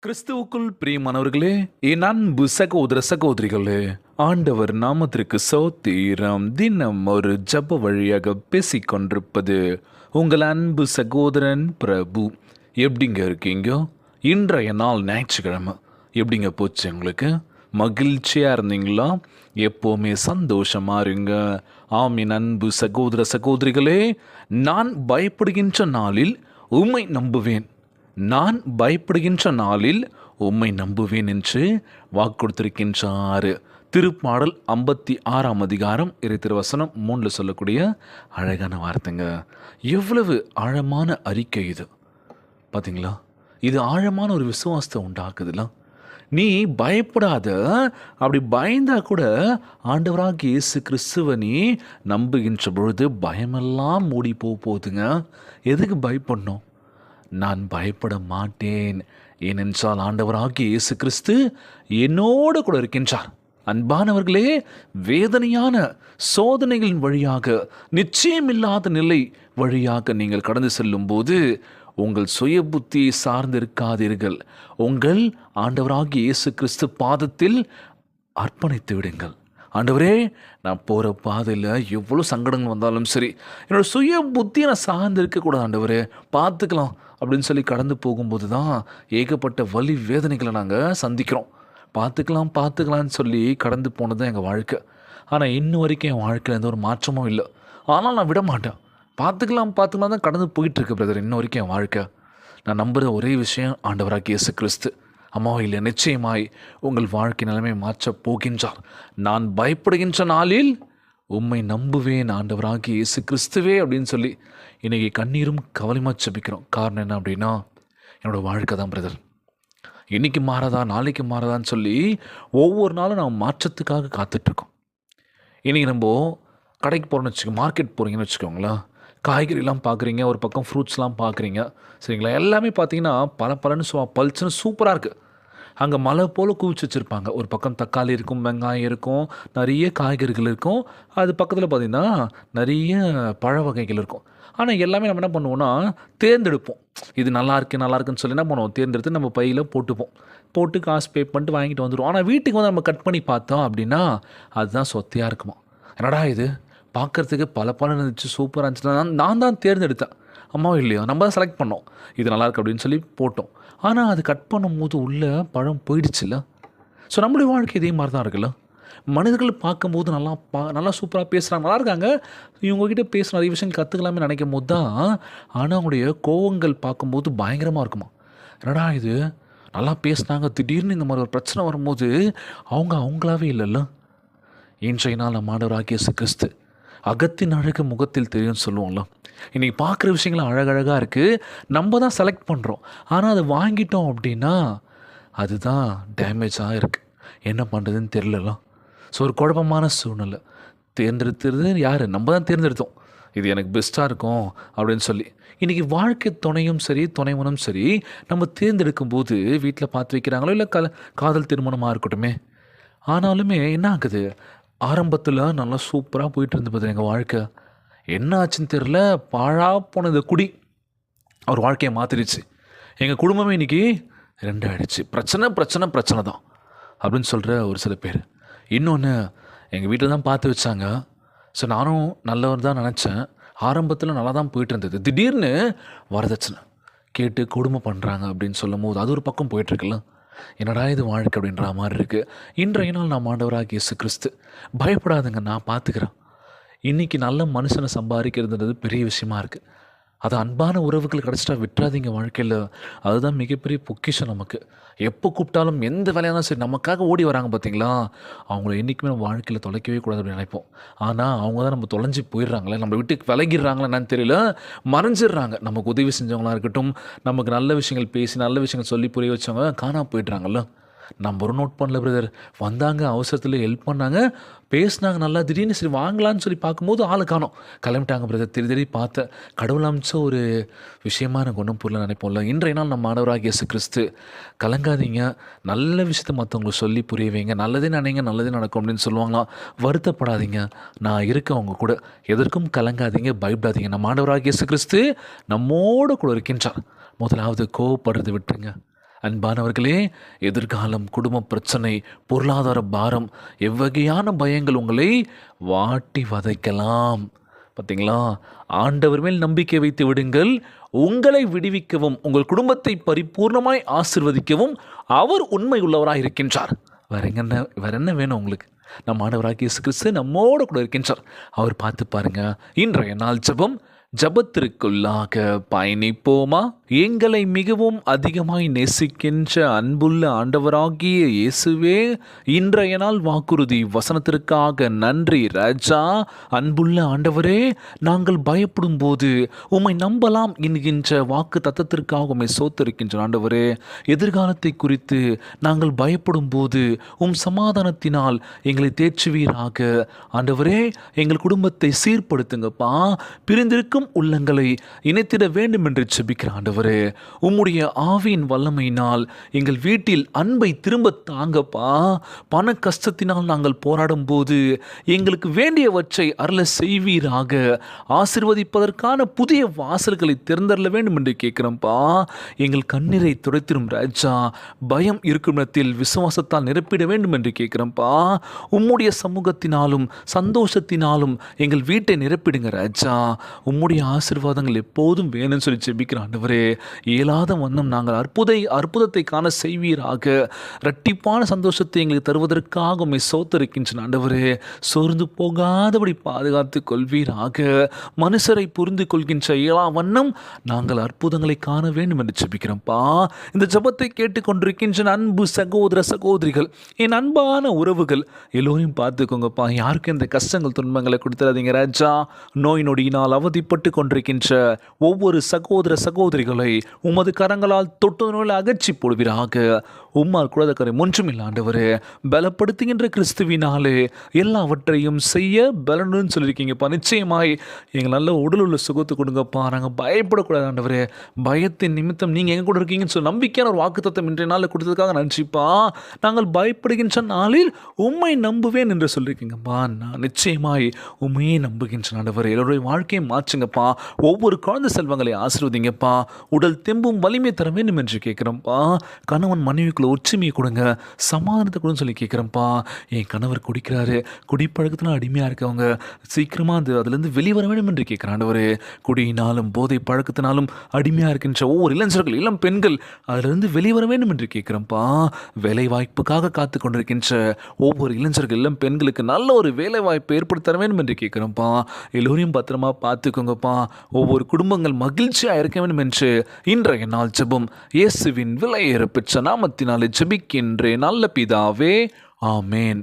கிறிஸ்துவுக்குள் பிரியமானவர்களே, என் அன்பு சகோதர சகோதரிகளே, ஆண்டவர் நாமத்திற்கு சோத்திரம். தினம் ஒரு ஜப வழியாக பேசிக் கொண்டிருப்பது உங்கள் அன்பு சகோதரன் பிரபு. எப்படிங்க இருக்கீங்க? இன்றைய நாள் ஞாயிற்றுக்கிழமை எப்படிங்க போச்சு உங்களுக்கு? மகிழ்ச்சியாக இருந்தீங்களா? எப்போவுமே சந்தோஷமா இருங்க. ஆமின். அன்பு சகோதர சகோதரிகளே, நான் பயப்படுகின்ற நாளில் உம்மை நம்புவேன், நான் பயப்படுகின்ற நாளில் உம்மை நம்புவேன் என்று வாக்குறுத்திருக்கின்றார். திருப்பாடல் 56 அதிகாரம் 23 3 சொல்லக்கூடிய அழகான வார்த்தைங்க. எவ்வளவு ஆழமான அறிக்கை இது பார்த்தீங்களா? இது ஆழமான ஒரு விசுவாசத்தை உண்டாக்குதுல. நீ பயப்படாத, அப்படி பயந்தா கூட ஆண்டவராகிய இயேசு கிறிஸ்துவ நீ நம்புகின்ற பொழுது பயமெல்லாம் மூடி போகுதுங்க. எதுக்கு பயப்படணும்? நான் பயப்பட மாட்டேன், ஏனென்றால் ஆண்டவராகிய இயேசு கிறிஸ்து என்னோடு கூட இருக்கின்றார். அன்பானவர்களே, வேதனையான சோதனைகளின் வழியாக, நிச்சயமில்லாத நிலை வழியாக நீங்கள் கடந்து செல்லும் போது உங்கள் சுய புத்தியை சார்ந்திருக்காதீர்கள். உங்கள் ஆண்டவராகிய இயேசு கிறிஸ்து பாதத்தில் அர்ப்பணித்து விடுங்கள். ஆண்டவரே, நான் போகிற பாதையில் எவ்வளோ சங்கடங்கள் வந்தாலும் சரி, என்னோடய சுய புத்தியை நான் சார்ந்து இருக்கக்கூடாது ஆண்டவரே, பார்த்துக்கலாம் அப்படின்னு சொல்லி கடந்து போகும்போது தான் ஏகப்பட்ட வலி வேதனைகளை நாங்கள் சந்திக்கிறோம். பார்த்துக்கலான்னு சொல்லி கடந்து போனது தான் எங்கள் வாழ்க்கை. ஆனால் இன்னும் வரைக்கும் என் வாழ்க்கையில் எந்த ஒரு மாற்றமும் இல்லை. ஆனால் நான் விட மாட்டேன். பார்த்துக்கலாம் தான் கடந்து போயிட்டுருக்கு பிரதர். இன்னும் வரைக்கும் என் வாழ்க்கை. நான் நம்புகிற ஒரே விஷயம் ஆண்டவராகிய இயேசு கிறிஸ்து. அம்மாவோ இல்லை, நிச்சயமாய் உங்கள் வாழ்க்கை நிலைமை மாற்றப் போகின்றார். நான் பயப்படுகின்ற நாளில் உம்மை நம்புவேன் ஆண்டவராகிய இயேசு கிறிஸ்துவே அப்படின்னு சொல்லி இன்றைக்கி கண்ணீரும் கவலையுமா ஜெபிக்கிறோம். காரணம் என்ன அப்படின்னா, என்னோடய வாழ்க்கை தான் பிரதர். இன்றைக்கி மாறதா, நாளைக்கு மாறதான்னு சொல்லி ஒவ்வொரு நாளும் நம்ம மாற்றத்துக்காக காத்துட்ருக்கோம். இன்றைக்கி நம்ம கடைக்கு போகிறோன்னு வச்சுக்கோங்க, மார்க்கெட் போகிறீங்கன்னு வச்சுக்கோங்களேன். காய்கறிலாம் பார்க்குறீங்க, ஒரு பக்கம் ஃப்ரூட்ஸ்லாம் பார்க்குறீங்க, சரிங்களா? எல்லாமே பார்த்தீங்கன்னா பல பல்ச்சுன்னு சூப்பராக இருக்குது. அங்கே மலை போல் குவிச்சு வச்சுருப்பாங்க. ஒரு பக்கம் தக்காளி இருக்கும், வெங்காயம் இருக்கும், நிறைய காய்கறிகள் இருக்கும். அது பக்கத்தில் பார்த்திங்கன்னா நிறைய பழ வகைகள் இருக்கும். ஆனால் எல்லாமே நம்ம என்ன பண்ணுவோம்னா தேர்ந்தெடுப்போம். இது நல்லா இருக்குன்னு சொல்லி என்ன பண்ணுவோம், தேர்ந்தெடுத்து நம்ம பையில் போட்டு காசு பே பண்ணிட்டு வாங்கிட்டு வந்துடுவோம். ஆனால் வீட்டுக்கு வந்து நம்ம கட் பண்ணி பார்த்தோம் அப்படின்னா அதுதான் சொத்தையாக இருக்குமா. என்னடா இது பார்க்குறதுக்கு பல இருந்துச்சு, சூப்பராக இருந்துச்சு, நான் தான் தேர்ந்தெடுத்தேன், அம்மாவும் இல்லையோ, நம்ம தான் செலக்ட் பண்ணோம், இது நல்லாயிருக்கு அப்படின்னு சொல்லி போட்டோம். ஆனால் அது கட் பண்ணும்போது உள்ள பழம் போயிடுச்சுல்ல. ஸோ நம்மளுடைய வாழ்க்கை இதே மாதிரி தான் இருக்குல்ல. மனிதர்கள் பார்க்கும்போது நல்லா சூப்பராக பேசுகிறாங்க, நல்லா இருக்காங்க, இவங்ககிட்ட பேச நிறைய விஷயங்கள் கற்றுக்கலாமே நினைக்கும் போது தான், ஆனால் அவங்களுடைய கோவங்கள் பார்க்கும்போது பயங்கரமாக இருக்குமா. என்னடா இது நல்லா பேசுனாங்க, திடீர்னு இந்த மாதிரி ஒரு பிரச்சனை வரும்போது அவங்களாவே இல்லைல்ல. இன்றைய நாள் நம்ம ஆண்டவராகிய இயேசு கிறிஸ்து அகத்தின் அழகு முகத்தில் தெரியும்னு சொல்லுவோம்ல. இன்றைக்கி பார்க்குற விஷயங்கள் அழகழகாக இருக்குது, நம்ம தான் செலக்ட் பண்ணுறோம். ஆனால் அதை வாங்கிட்டோம் அப்படின்னா அதுதான் டேமேஜாக இருக்குது. என்ன பண்ணுறதுன்னு தெரியலாம். ஸோ ஒரு குழப்பமான சூழ்நிலை. தேர்ந்தெடுத்துறது யார்? நம்ம தான் தேர்ந்தெடுத்தோம், இது எனக்கு பெஸ்ட்டாக இருக்கும் அப்படின்னு சொல்லி. இன்றைக்கி வாழ்க்கை துணையும் சரி, துணைவனும் சரி, நம்ம தேர்ந்தெடுக்கும் போது வீட்டில் பார்த்து வைக்கிறாங்களோ இல்லை காதல் திருமணமாக இருக்கட்டுமே, ஆனாலுமே என்ன ஆகுது, ஆரம்பத்தில் நல்லா சூப்பராக போயிட்டு இருந்தது எங்கள் வாழ்க்கை. என்ன ஆச்சுன்னு தெரில, பாழாக போன இந்த குடி அவர் வாழ்க்கையை மாற்றிடுச்சு. எங்கள் குடும்பமே இன்றைக்கி ரெண்டாயிடுச்சு. பிரச்சனை தான் அப்படின்னு சொல்கிற ஒரு சில பேர். இன்னொன்று, எங்கள் வீட்டில் தான் பார்த்து வச்சாங்க. ஸோ நானும் நல்லவர் தான் நினச்சேன். ஆரம்பத்தில் நல்லா தான் போயிட்டு இருந்தது. திடீர்னு வரதட்சணை கேட்டு கொடுமை பண்ணுறாங்க அப்படின்னு சொல்லும் போது அது ஒரு பக்கம் போயிட்டுருக்குல்ல. என்னடா இது வாழ்க்கை அப்படின்ற மாதிரி இருக்குது. இன்றைய நாள் நாம் ஆண்டவராகிய இயேசு கிறிஸ்து, பயப்படாதுங்க, நான் பார்த்துக்கிறேன். இன்றைக்கி நல்ல மனுஷனை சம்பாதிக்கிறதுன்றது பெரிய விஷயமா இருக்குது. அது அன்பான உறவுகள் கிடச்சிட்டா விட்டுறாதீங்க வாழ்க்கையில். அதுதான் மிகப்பெரிய பொக்கிஷம் நமக்கு. எப்போ கூப்பிட்டாலும் எந்த வேலையாக சரி நமக்காக ஓடி வராங்க பார்த்தீங்களா, அவங்கள என்றைக்குமே நம்ம வாழ்க்கையில் தொலைக்கவே கூடாது அப்படின்னு நினைப்போம். ஆனால் அவங்க தான் நம்ம தொலைஞ்சி போயிடுறாங்களே, நம்ம விட்டு விலகிடுறாங்களே என்னன்னு தெரியல, மறைஞ்சிடுறாங்க. நமக்கு உதவி செஞ்சவங்களாக இருக்கட்டும், நமக்கு நல்ல விஷயங்கள் பேசி நல்ல விஷயங்கள் சொல்லி புரிய வச்சவங்க காணாமல் போயிடுறாங்கல்ல. நம்பரும் நோட் பண்ணல பிரதர். வந்தாங்க, அவசரத்தில் ஹெல்ப் பண்ணாங்க, பேசினாங்க நல்லா, திடீர்னு சரி வாங்கலான்னு சொல்லி பார்க்கும்போது ஆளை காணோம், கிளம்பிட்டாங்க பிரதர். திடீர் பார்த்தேன். கடவுள் அமைச்ச ஒரு விஷயமா எனக்கு ஒன்றும் புரியல நினைப்போம்ல. இன்றைய நாள் நம்ம ஆண்டவராகிய இயேசு கிறிஸ்து, கலங்காதீங்க, நல்ல விஷயத்தை மற்றவங்களுக்கு சொல்லி புரிய வைங்க, நல்லதே நினைங்க, நல்லதே நடக்கும் அப்படின்னு சொல்லுவாங்களாம். வருத்தப்படாதீங்க, நான் இருக்கேன் அவங்க கூட, எதற்கும் கலங்காதீங்க, பயப்படாதீங்க. நம்ம ஆண்டவராகிய இயேசு கிறிஸ்து நம்மோடு கூட இருக்கின்றார். முதலாவது கோவப்படுறது விட்டுருங்க. அன்பானவர்களே, எதிர்காலம், குடும்ப பிரச்சனை, பொருளாதார பாரம், எவ்வகையான பயங்கள் உங்களை வாட்டி வதைக்கலாம். பார்த்தீங்களா? ஆண்டவர் மேல் நம்பிக்கை வைத்து விடுங்கள். உங்களை விடுவிக்கவும் உங்கள் குடும்பத்தை பரிபூர்ணமாய் ஆசிர்வதிக்கவும் அவர் உண்மை உள்ளவராக இருக்கின்றார். வேற என்ன வேணும் உங்களுக்கு? நம் ஆண்டவராகிய இயேசு கிறிஸ்து நம்மோடு கூட இருக்கின்றார். அவர் பார்த்து பாருங்க. இன்றைய நாள் ஜபத்திற்குள்ளாக பயணிப்போமா? எங்களை மிகவும் அதிகமாய் நேசிக்கின்ற அன்புள்ள ஆண்டவராகிய இயேசுவே, இன்றைய நாள் வாக்குறுதி வசனத்திற்காக நன்றி ராஜா. அன்புள்ள ஆண்டவரே, நாங்கள் பயப்படும் போது உம்மை நம்பலாம் என்கின்ற வாக்கு தத்தத்திற்காக உம்மை சோத்திருக்கின்ற ஆண்டவரே, எதிர்காலத்தை குறித்து நாங்கள் பயப்படும் போது சமாதானத்தினால் எங்களை தேற்றுவீராக. ஆண்டவரே, எங்கள் குடும்பத்தை சீர்படுத்துங்கப்பா. பிரிந்திருக்கும் உள்ளங்களை இணைத்திட வேண்டும் என்று ஜெபிக்கிற ஆண்டவரே, உம்முடைய ஆவியின் வல்லமையினால் எங்கள் வீட்டில் அன்பை திரும்ப தாங்கப்பா. பண கஷ்டத்தினால் நாங்கள் போராடும் போது எங்களுக்கு வேண்டியவற்றை அருள செய்வீராக. ஆசீர்வதிப்பதற்கான புதிய வாசல்களை திறந்தரல வேண்டும் என்று கேட்கிறோம்ப்பா. எங்கள் கண்ணீரை துடைத்திடும் ராஜா. பயம் இருக்கும் இடத்தில் விசுவாசத்தால் நிரப்பிட வேண்டும் என்று கேட்கிறோம்ப்பா. உம்முடைய சமூகத்தினாலும் சந்தோஷத்தினாலும் எங்கள் வீட்டை நிரப்பிடுங்க ராஜா. உம்முடைய ஆசீர்வாதங்கள் எப்போதும் வேணும்னு சொல்லி ஜெபிக்கிற ஆண்டவரே, இயலாத வண்ணம் நாங்கள் அற்புதத்தை காண செய்வீராக. இரட்டிப்பான சந்தோஷத்தை எங்களுக்கு தருவதற்காக உம்மை சோத்தரிக்கின்ற ஆண்டவரே, சோர்ந்து போகாதபடி பாதுகாத்து கொள்வீராக. மனுஷரை புரிந்து கொள்கின்ற இயலா வண்ணம் நாங்கள் அற்புதங்களை காண வேண்டும் என்று ஜெபிக்கிறோம்ப்பா. இந்த ஜெபத்தை கேட்டுக்கொண்டிருக்கின்ற அன்பு சகோதர சகோதரிகள், என் அன்பான உறவுகள் எல்லோரையும் பார்த்துக்கோங்கப்பா. யாருக்கும் இந்த கஷ்டங்கள் துன்பங்களை கொடுத்துடாதீங்க ராஜா. நோய் நொடியினால் அவதிப்பட்டு கொண்டிருக்கின்ற ஒவ்வொரு சகோதர சகோதரிகளை உமது கரங்களால் தொட்டு நோயில் அகற்றி போடுவீராக. உம்மால் குலதக்கரை ஒன்றுமில்லை ஆண்டவரே. பலப்படுத்துகின்ற கிறிஸ்துவினாலே எல்லாவற்றையும் செய்ய பலனுன்னு சொல்லியிருக்கீங்கப்பா. நிச்சயமாய் எங்கள் நல்ல உடல் உள்ள சுகத்தை கொடுங்கப்பா. நாங்கள் பயப்படக்கூடாது ஆண்டவரே. பயத்தின் நிமித்தம் நீங்கள் எங்கள் கூட இருக்கீங்கன்னு சொல்லி நம்பிக்கையான ஒரு வாக்குத்தத்தம் இன்றைய நாளில் கொடுத்ததுக்காக நன்றிப்பா. நாங்கள் பயப்படுகின்ற நாளில் உம்மை நம்புவேன் என்று சொல்லியிருக்கீங்கப்பா. நான் நிச்சயமாய் உண்மையே நம்புகின்ற ஆண்டவரே. எல்லோருடைய வாழ்க்கையை மாற்றுங்கப்பா. ஒவ்வொரு குழந்தை செல்வங்களை ஆசீர்வதிங்கப்பா. உடல் தெம்பும் வலிமை தர வேண்டும் என்று கேட்குறோம்ப்பா. கணவன் மனைவிக்குள்ள ஒற்றுமையை கொடுங்க, சமாதானத்தை கொடுன்னு சொல்லி கேட்குறேன்ப்பா. என் கணவர் குடிக்கிறாரு, குடிப்பழக்கத்தில் அடிமையாக இருக்கவங்க சீக்கிரமாக அதுலேருந்து வெளிவர வேண்டும் என்று கேட்குறான் ஆண்டவரே. குடியினாலும் போதை பழக்கத்தினாலும் அடிமையாக இருக்கின்ற ஒவ்வொரு இளைஞர்கள், இளம் பெண்கள் அதிலிருந்து வெளிவர வேண்டும் என்று கேட்குறேன்ப்பா. வேலை வாய்ப்புக்காக காத்து கொண்டிருக்கின்ற ஒவ்வொரு இளைஞர்கள், இளம் பெண்களுக்கு நல்ல ஒரு வேலை வாய்ப்பு ஏற்படுத்த வேண்டும் என்று கேட்குறோம்ப்பா. எல்லோரையும் பத்திரமா பார்த்துக்கோங்கப்பா. ஒவ்வொரு குடும்பங்கள் மகிழ்ச்சியாக இருக்க வேண்டும் என்று இன்றைய நாள் ஜெபம் இயேசுவின் விலையேற பெற்ற நாமத்தினாலே ஜெபிக்கின்றேன் நல்ல பிதாவே. ஆமேன்,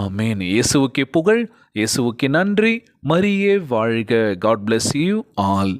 ஆமேன். இயேசுவுக்கே புகழ், இயேசுவுக்கே நன்றி. மரியே வாழ்க. God bless you all.